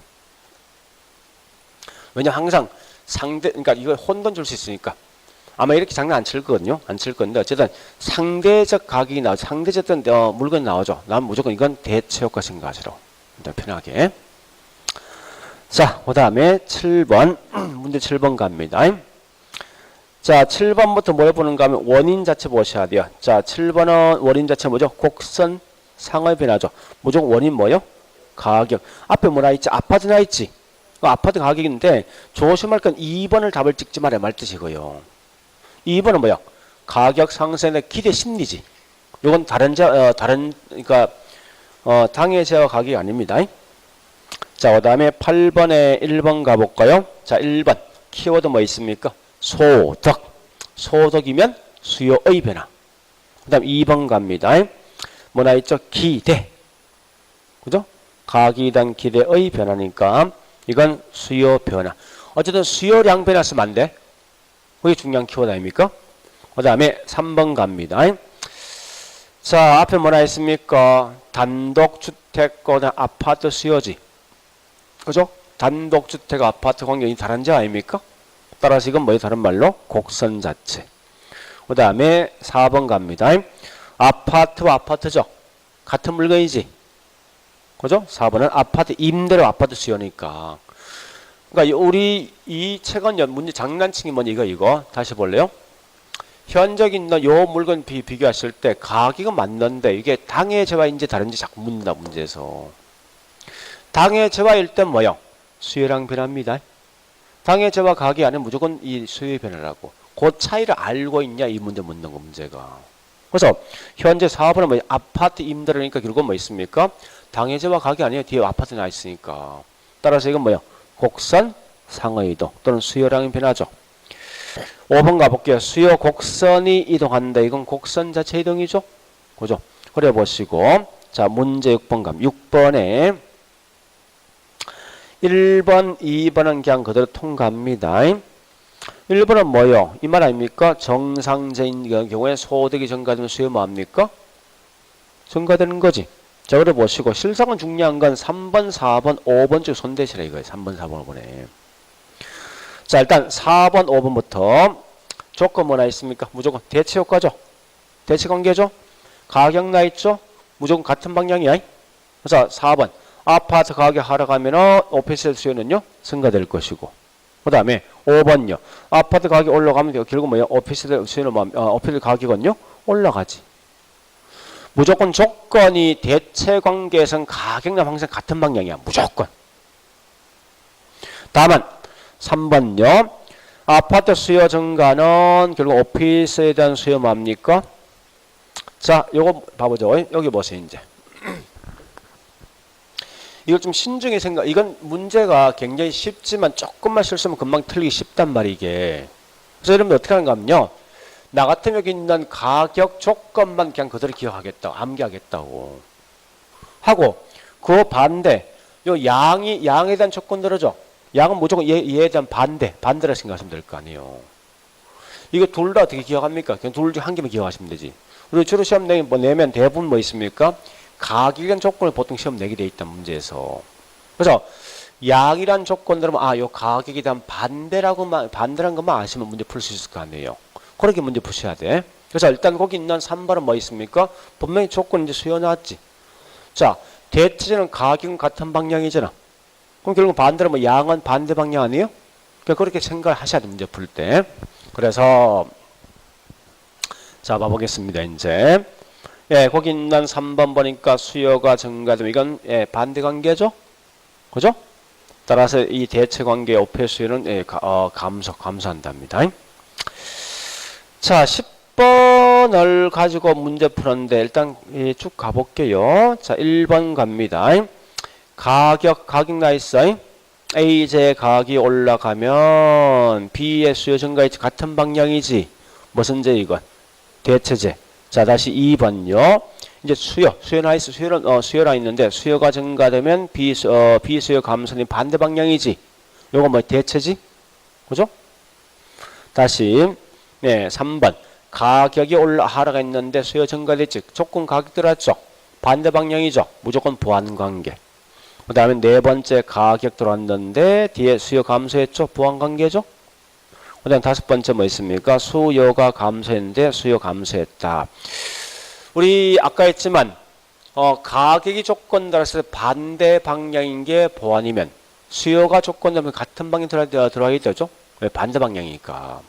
왜냐면 항상 그러니까 이거 혼돈 줄 수 있으니까 아마 이렇게 장난 안 칠 거거든요. 안 칠 건데 어쨌든 상대적 가격이 나오죠. 상대적 물건이 나오죠. 난 무조건 이건 대체 효과 생각하시라고. 일단 편하게. 자, 그 다음에 7번 문제 7번 갑니다. 자, 7번부터 뭘 보는가 하면 원인 자체 보셔야 돼요. 자, 7번은 원인 자체 뭐죠? 곡선 상의 변화죠. 무조건 원인 뭐요? 가격. 앞에 뭐나 있지? 아파트 나 있지? 아파트 가격인데 조심할 건 2번을 답을 찍지 말아야 말 뜻이고요. 2번은 뭐야? 가격 상승의 기대 심리지. 이건 그러니까 당해 제어 가격이 아닙니다. 자, 그 다음에 8번에 1번 가볼까요? 자, 1번 키워드 뭐 있습니까? 소득. 소득이면 수요의 변화. 그 다음 2번 갑니다. 뭐나 있죠? 기대. 그죠? 가격에 대한 기대의 변화니까 이건 수요 변화. 어쨌든 수요량 변화 쓰면 안 돼. 그게 중요한 키워드 아닙니까? 그 다음에 3번 갑니다. 자, 앞에 뭐나 있습니까? 단독주택과 아파트 수요지. 그죠? 단독주택, 아파트 관계이 다른 제 아닙니까? 따라서 이건 뭐예요? 다른 말로 곡선 자체. 그 다음에 4번 갑니다. 아파트와 아파트죠? 같은 물건이지. 그죠? 4번은 아파트 임대료 아파트 수요니까. 그러니까 우리 이 책은 문제 장난치기 뭐니 이거 다시 볼래요? 현저기 있는 요 물건 비교하실 때 가격은 맞는데 이게 당해 재화인지 다른지 자꾸 묻는다 문제에서. 당해 재화일 땐 뭐요? 수요량 변화입니다. 당해제와 가계 안에 무조건 이 수요의 변화라고. 그 차이를 알고 있냐 이 문제 묻는 거 문제가. 그래서 현재 사업은 뭐 아파트 임대료니까 결국은 뭐 있습니까? 당해제와 가계 아니에요. 뒤에 아파트 나 있으니까. 따라서 이건 뭐야? 곡선 상의 이동 또는 수요량의 변화죠. 5번 가볼게요. 수요 곡선이 이동한다. 이건 곡선 자체 이동이죠. 그죠? 그래 보시고 자 문제 6번 감. 6번에 1번, 2번은 그냥 그대로 통과합니다. 1번은 뭐요? 이 말 아닙니까? 정상적인 경우에 소득이 증가되면 수요 뭐합니까? 증가되는 거지. 자, 그래 보시고 실상은 중요한 건 3번, 4번, 5번 쪽 손대시라 이거예요. 3번, 4번, 5번에. 자, 일단 4번, 5번부터 조건 뭐나 있습니까? 무조건 대체 효과죠. 대체 관계죠. 가격 나 있죠. 무조건 같은 방향이야. 그래서 4번 아파트 가격 하락하면 오피스 수요는요 증가될 것이고, 그 다음에 5번요 아파트 가격 올라가면 결국 뭐예요? 오피스 수요는 오피스 가격은요 올라가지. 무조건 조건이 대체 관계에선 가격은 항상 같은 방향이야. 무조건. 다만 3번요 아파트 수요 증가는 결국 오피스에 대한 수요 뭡니까? 자, 요거 봐보죠. 여기 보세요. 이제 이걸 좀 신중히 생각. 이건 문제가 굉장히 쉽지만 조금만 실수하면 금방 틀리기 쉽단 말이게. 그래서 여러분 어떻게 하는가 하면요. 나 같으면 여기 있는 가격 조건만 그냥 그대로 기억하겠다고, 암기하겠다고 하고, 그 반대, 요 양에 대한 조건들이죠. 양은 무조건 얘에 대한 반대라 생각하시면 될 거 아니에요. 이거 둘 다 어떻게 기억합니까? 그냥 둘 중 한 개만 기억하시면 되지. 그리고 주로 시험 내면 대부분 뭐 있습니까? 가격에 대한 조건을 보통 시험 내게 돼 있단 문제에서. 그래서 양이란 조건들은 요 가격에 대한 반대라는 것만 아시면 문제 풀 수 있을 거 아니에요. 그렇게 문제 푸셔야 돼. 그래서 일단 거기 있는 3번은 뭐 있습니까? 분명히 조건 이제 수요 나왔지. 자, 대체제는 가격은 같은 방향이잖아. 그럼 결국 반대로 뭐 양은 반대 방향 아니에요? 그러니까 그렇게 생각을 하셔야 돼, 문제 풀 때. 그래서 자, 봐보겠습니다. 이제 예, 거기 있는 3번 보니까 수요가 증가되면 이건 예, 반대 관계죠? 그죠? 따라서 이 대체 관계의 오페 수요는 예, 감소한답니다. 자, 10번을 가지고 문제 풀었는데 일단 예, 쭉 가볼게요. 자, 1번 갑니다. 가격 나 있어. A제 가격이 올라가면 B의 수요 증가이지 같은 방향이지. 무슨 제 이건? 대체제. 자, 다시 2번요. 이제 수요나 있어. 수요라 있는데 수요가 증가되면 비수요 감소는 반대 방향이지. 요거 뭐 대체지? 그죠? 다시 네, 3번. 가격이 하락했는데 수요 증가됐지. 조건 가격 들어왔죠. 반대 방향이죠. 무조건 보완 관계. 그 다음에 네 번째 가격 들어왔는데 뒤에 수요 감소했죠. 보완 관계죠. 그 다음 다섯 번째 뭐 있습니까? 수요가 감소했는데 수요 감소했다. 우리 아까 했지만 가격이 조건 따라서 반대 방향인 게 보완이면 수요가 조건 따라서 같은 방향 들어가야 되죠. 왜? 반대 방향이니까.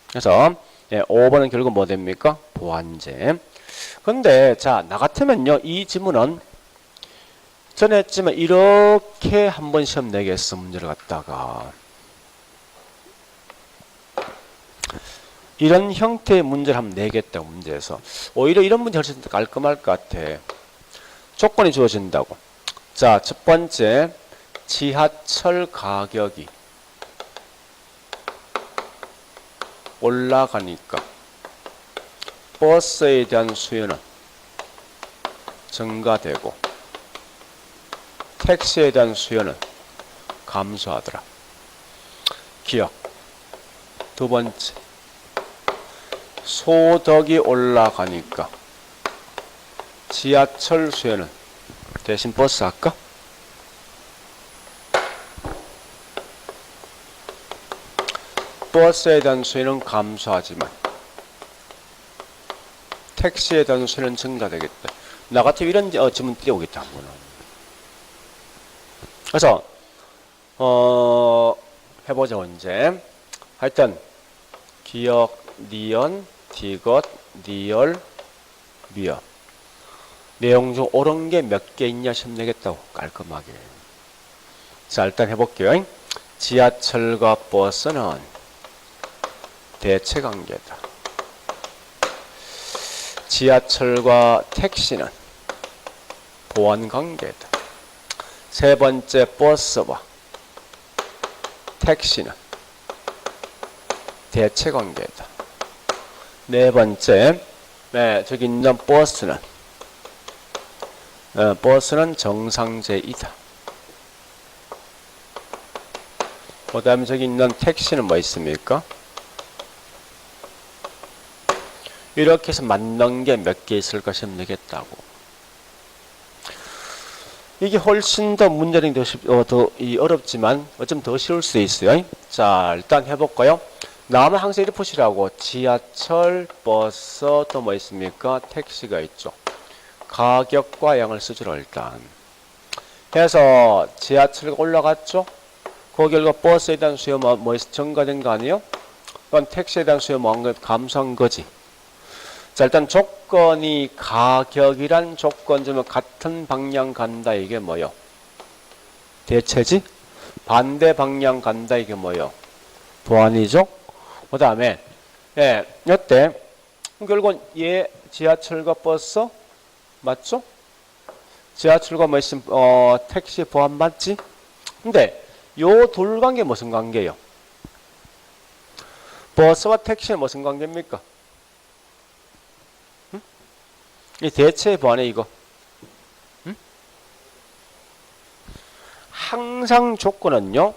그래서 예, 5번은 결국 뭐 됩니까? 보완제. 근데 자, 나 같으면요 이 지문은 전에 했지만 이렇게 한번 시험 내겠어. 문제를 갖다가 이런 형태의 문제를 한번 내겠다고 문제에서 오히려 이런 문제 훨씬 더 깔끔할 것 같아. 조건이 주어진다고. 자, 첫 번째 지하철 가격이 올라가니까 버스에 대한 수요는 증가되고 택시에 대한 수요는 감소하더라. 기억. 두 번째 소득이 올라가니까 지하철 수요는 대신 버스 할까? 버스에 대한 수요는 감소하지만 택시에 대한 수요는 증가되겠다. 나 같으면 이런 질문 띄우겠다. 한번은. 그래서 해보자. 언제 하여튼 기억, 니언, 디귿, 니얼, 미어. 내용 중 옳은 게 몇 개 있냐 시험 내겠다고 깔끔하게. 자, 일단 해볼게요. 지하철과 버스는 대체 관계다. 지하철과 택시는 보완 관계다. 세 번째, 버스와 택시는 대체 관계다. 네 번째, 저기 있는 버스는 정상제이다. 그 다음에 저기 있는 택시는 뭐 있습니까? 이렇게 해서 맞는 게 몇 개 있을까 싶으면 되겠다고. 이게 훨씬 더 문제는 더 어렵지만 어쩜 더 쉬울 수 있어요. 자, 일단 해볼까요? 남은 항상 이렇게 보시라고. 지하철, 버스, 또 뭐 있습니까? 택시가 있죠. 가격과 양을 쓰죠, 일단. 해서 지하철가 올라갔죠? 그 결과 버스에 대한 수요 뭐 증가된 거 아니에요? 그건 택시에 대한 수요 뭐 감소한 거지. 자, 일단 조건이 가격이란 조건이면 같은 방향 간다, 이게 뭐요? 대체지? 반대 방향 간다, 이게 뭐요? 보완이죠? 그 다음에, 이때, 결국은 지하철과 버스, 맞죠? 지하철과 뭐 있으면, 택시 보완 맞지? 근데, 요 둘 관계 무슨 관계예요? 버스와 택시는 무슨 관계입니까? 응? 이 대체 보완해, 이거. 응? 항상 조건은요,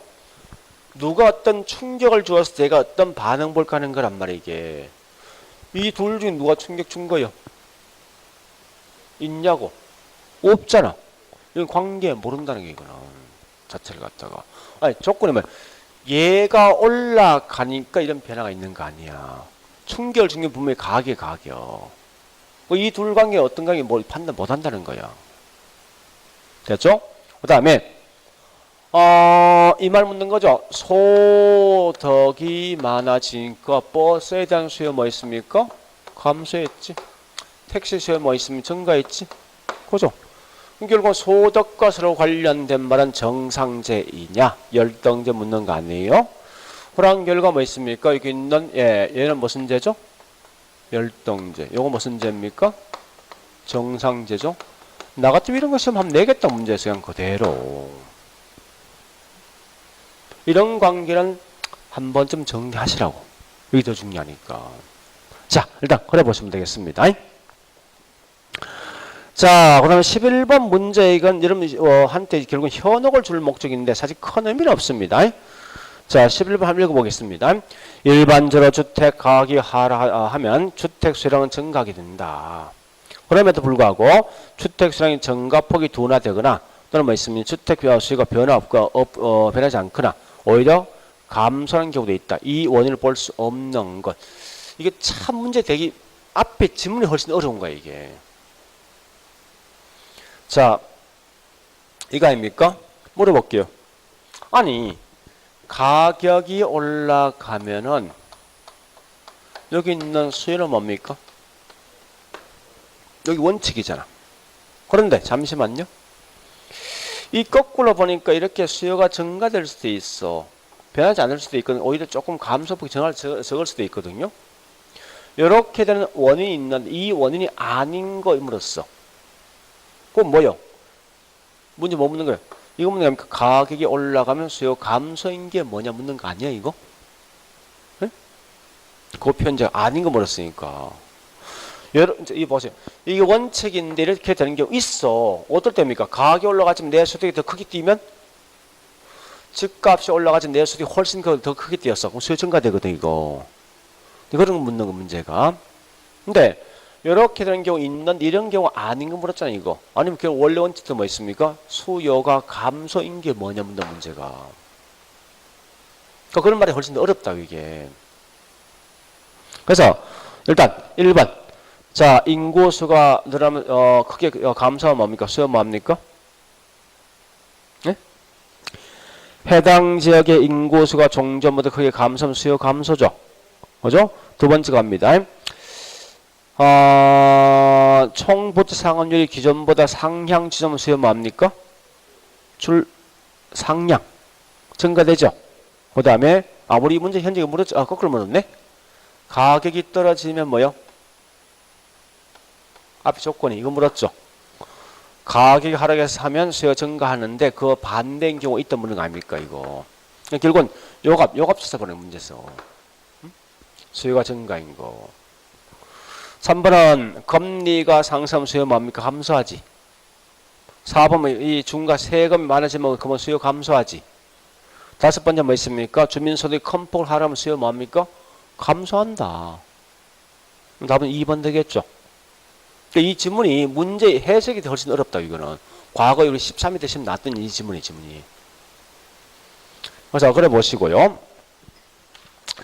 누가 어떤 충격을 주었을 때 내가 어떤 반응 볼까 하는 거란 말이야, 이게. 이 둘 중에 누가 충격 준 거요? 있냐고? 없잖아. 이건 관계 모른다는 게 이거는. 자체를 갖다가. 아니, 조건이 뭐야? 얘가 올라가니까 이런 변화가 있는 거 아니야. 충격을 준 게 분명히 가격. 이 둘 관계 어떤 관계 뭘 판단 못 한다는 거야. 됐죠? 그 다음에, 이 말 묻는 거죠. 소득이 많아지니까 버스에 대한 수요 뭐 있습니까? 감소했지. 택시 수요 뭐 있으면 증가했지. 그죠? 결국 소득과 서로 관련된 말은 정상제이냐, 열등제 묻는 거 아니에요? 그런 결과 뭐 있습니까? 여기 있는 얘는 무슨 제죠? 열등제. 요거 무슨 제입니까? 정상제죠. 나 같으면 이런 거 시험 하면 내겠다, 문제에서 그냥 그대로. 이런 관계는 한 번쯤 정리하시라고. 이게 더 중요하니까. 자, 일단 그래 보시면 되겠습니다. 자, 그러면 11번 문제, 이건 여러분한테 결국 현혹을 줄 목적인데 사실 큰 의미는 없습니다. 자, 11번 한번 읽어보겠습니다. 일반적으로 주택 가격이 하락하면 주택 수량은 증가하게 된다. 그럼에도 불구하고 주택 수량이 증가폭이 둔화되거나 또는 뭐 있으면 주택 수요가 변하지 않거나 오히려 감소하는 경우도 있다. 이 원인을 볼 수 없는 것. 이게 참 문제 되기 앞에 질문이 훨씬 어려운 거야, 이게. 자, 이거 아닙니까? 물어볼게요. 아니, 가격이 올라가면은 여기 있는 수요는 뭡니까? 여기 원칙이잖아. 그런데 잠시만요. 이 거꾸로 보니까 이렇게 수요가 증가될 수도 있어. 변하지 않을 수도 있거든. 오히려 조금 감소폭이 적을 수도 있거든요. 이렇게 되는 원인이 있는데 이 원인이 아닌 거임으로써 그건 뭐요? 문제 뭐 묻는 거예요? 이거 묻는 거 가격이 올라가면 수요 감소인 게 뭐냐 묻는 거 아니야, 이거? 네? 그 편제가 아닌 거 물었으니까. 이 보세요. 이게 원칙인데 이렇게 되는 경우 있어. 어떨 때입니까? 가격이 올라가지면 내 수익이 더 크게 뛰면 집값이 올라가지면 내 수익이 훨씬 더 크게 뛰었어. 그럼 수요 증가되거든, 이거. 그런 거 묻는 거 문제가. 근데 이렇게 되는 경우 있는 이런 경우 아닌 거 물었잖아, 이거. 아니면 그 원래 원칙도 뭐 있습니까? 수요가 감소인 게 뭐냐 묻는 문제가. 그러니까 그런 말이 훨씬 더 어렵다, 이게. 그래서 일단 1번. 자, 인구수가 늘어나면 크게 감소하면 뭡니까? 수요 뭡니까? 네? 해당 지역의 인구수가 종전보다 크게 감소하면 수요 감소죠. 그죠? 두 번째 갑니다. 총 부채 상환율이 기존보다 상향 지점 수요 뭡니까? 상향. 증가되죠? 그 다음에 우리 문제 현재가 물었죠. 거꾸로 물었네. 가격이 떨어지면 뭐요? 앞에 조건이 이거 물었죠. 가격이 하락해서 사면 수요가 증가하는데 그 반대인 경우가 있던 물은 아닙니까 이거. 결국은 요값 찾아보는 문제죠. 수요가 증가인 거. 3번은 금리가 상승하면 수요 뭡니까? 감소하지. 4번은 이 중과 세금이 많아지면 그러면 수요 감소하지. 5번째 뭐 있습니까? 주민소득이 큰 폭을 하락하면 수요 뭡니까? 감소한다. 답은 2번 되겠죠. 그러니까 이 지문이 문제 해석이 훨씬 어렵다 이거는. 과거에 우리 13회 때 시험 나왔던 이 지문이. 자, 그래 보시고요.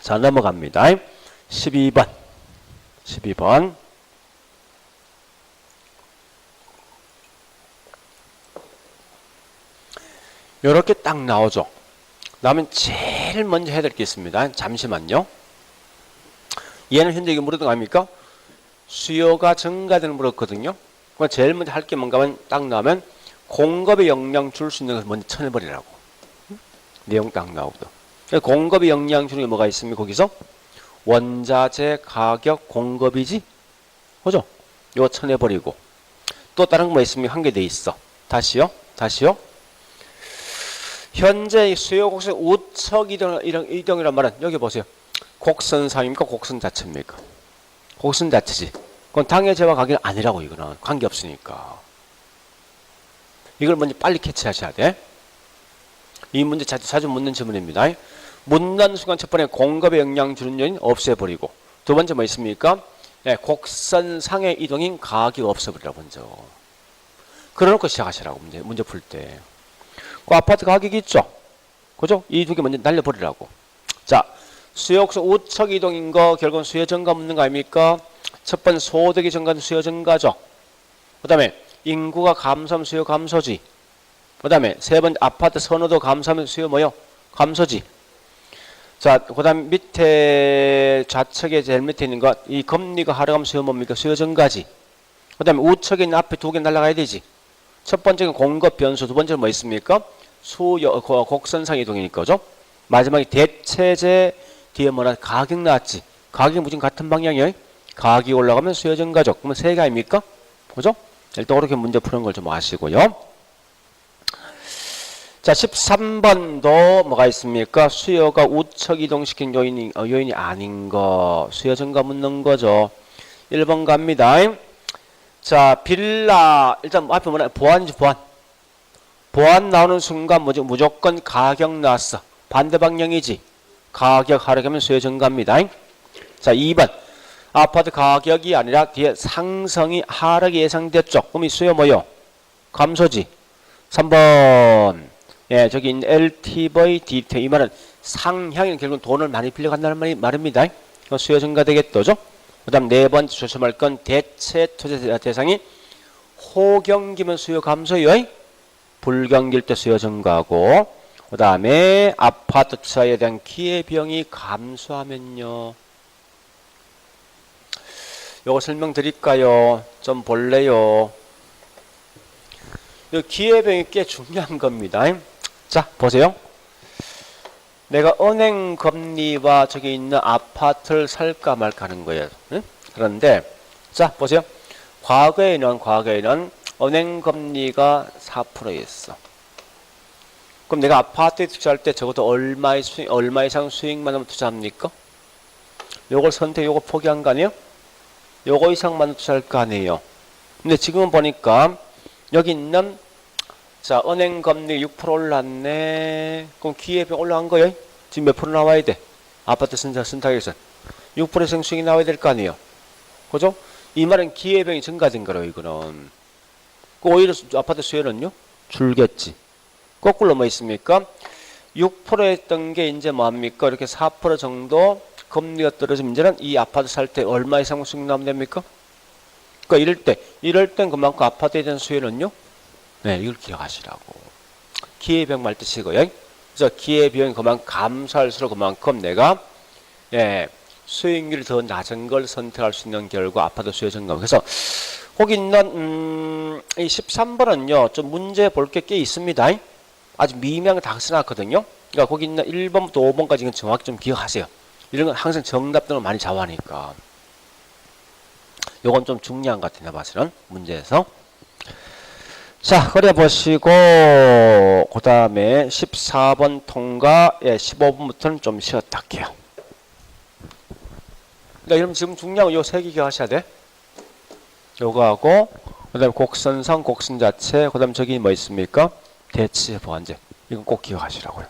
자, 넘어갑니다. 12번. 요렇게 딱 나오죠. 그다음에 제일 먼저 해야 될 게 있습니다. 잠시만요. 얘는 현재 이게 물었던 거 아닙니까? 수요가 증가되는 물었거든요. 그럼 제일 먼저 할 게 뭔가 하면 딱 나오면 공급에 영향 줄 수 있는 것을 먼저 쳐내버리라고. 내용 딱 나오거든. 공급에 영향 주는 게 뭐가 있습니까? 거기서 원자재 가격 공급이지? 그죠? 이거 쳐내버리고. 또 다른 거 뭐 있습니까? 한 개 더 있어. 다시요. 현재 수요 곡선 우측 이동이란 말은 여기 보세요. 곡선상입니까? 곡선 자체입니까? 곡선 자체지. 그건 당해제와 가격은 아니라고 이거는. 관계없으니까. 이걸 먼저 빨리 캐치하셔야 돼. 이 문제 자주 묻는 질문입니다. 묻는 순간 첫 번째 공급에 영향 주는 요인 없애버리고, 두 번째 뭐 있습니까? 곡선상의 이동인 가격 없애버리라고 먼저. 그래놓고 시작하시라고 문제 풀 때. 그 아파트 가격이 있죠? 그죠? 이 두 개 먼저 날려버리라고. 자, 수요곡선 우측 이동인 거 결국은 수요 증가 묻는 거 아닙니까? 첫 번째 소득이 증가는 수요 증가죠. 그 다음에 인구가 감소하면 수요 감소지. 그 다음에 세 번째 아파트 선호도 감소하면 수요 뭐요? 감소지. 자, 그 다음 밑에 좌측에 제일 밑에 있는 거 이 금리가 하락하면 수요 뭡니까? 수요 증가지. 그 다음에 우측에 있는 앞에 두 개 날아가야 되지. 첫 번째는 공급 변수, 두 번째는 뭐 있습니까? 수요 곡선상 이동이니까, 그죠? 마지막에 대체제 뒤에 뭐라 가격 나왔지. 가격이 무슨 같은 방향이에요? 가격이 올라가면 수요 증가죠. 그러면 세 개 아닙니까? 그죠? 일단 그렇게 문제 푸는 걸 좀 아시고요. 자, 13번도 뭐가 있습니까? 수요가 우측 이동시킨 요인이 아닌 거. 수요 증가 묻는 거죠. 1번 갑니다. 자, 빌라. 일단 앞에 뭐냐? 보안이지, 보안. 보안 나오는 순간 뭐죠? 무조건 가격 나왔어. 반대 방향이지. 가격 하락하면 수요 증가입니다. 자, 2번. 아파트 가격이 아니라 뒤에 상승이 하락이 예상됐죠. 그럼 이 수요 뭐요? 감소지. 3번. 예, 저기 있는 LTV, DT. 이 말은 상향이 결국 돈을 많이 빌려간다는 말입니다. 수요 증가 되겠죠. 그 다음 네 번째 조심할 건 대체 투자 대상이 호경기면 수요 감소요. 불경기일 때 수요 증가하고, 그 다음에 아파트 투자에 대한 기회비용이 감소하면요. 요거 설명드릴까요? 좀 볼래요? 이 기회비용이 꽤 중요한 겁니다. 자, 보세요. 내가 은행 금리와 저기 있는 아파트를 살까 말까 하는 거예요. 응? 그런데 자, 보세요. 과거에는 은행 금리가 4%였어. 그럼 내가 아파트에 투자할 때 적어도 얼마 이상 수익만 하면 투자합니까? 요걸 요거 포기한 거 아니에요? 요거 이상만 투자할 거 아니에요? 근데 지금은 보니까 여기 있는 자, 은행 금리 6% 올랐네. 그럼 기회비용 올라간 거예요? 지금 몇 프로 나와야 돼? 아파트 선택에서 6% 이상 수익이 나와야 될 거 아니에요? 그죠? 이 말은 기회비용이 증가된 거라고 이거는. 오히려 아파트 수요는요? 줄겠지. 거꾸로 뭐 있습니까? 6% 했던 게 이제 뭐합니까? 이렇게 4% 정도 금리가 떨어지면 이제는 이 아파트 살 때 얼마 이상 수익 나오면 됩니까? 그러니까 이럴 땐 그만큼 아파트에 대한 수요는요? 네, 이걸 기억하시라고. 기회비용 말 뜻이고요. 그래서 기회비용이 그만큼 감소할수록 그만큼 내가 수익률이 더 낮은 걸 선택할 수 있는 결과 아파트 수요 증가. 그래서 거기 있는 이 13번은요. 좀 문제 볼 게 꽤 있습니다. 아주 미미하게 다 써놨거든요. 그러니까 거기 있는 1번부터 5번까지는 정확히 좀 기억하세요. 이런 건 항상 정답들은 많이 좌우하니까. 요건 좀 중요한 것 같아요. 봐서는 문제에서. 자, 그래 보시고 그 다음에 14번 통과 15번부터는 좀 쉬었다 할게요. 그러니까 여러분 지금 중요한 거 요 세 개 기억하셔야 돼. 요거하고 그 다음에 곡선상, 곡선 자체, 그 다음에 저기 뭐 있습니까? 대치 보완제. 이건 꼭 기억하시라고요.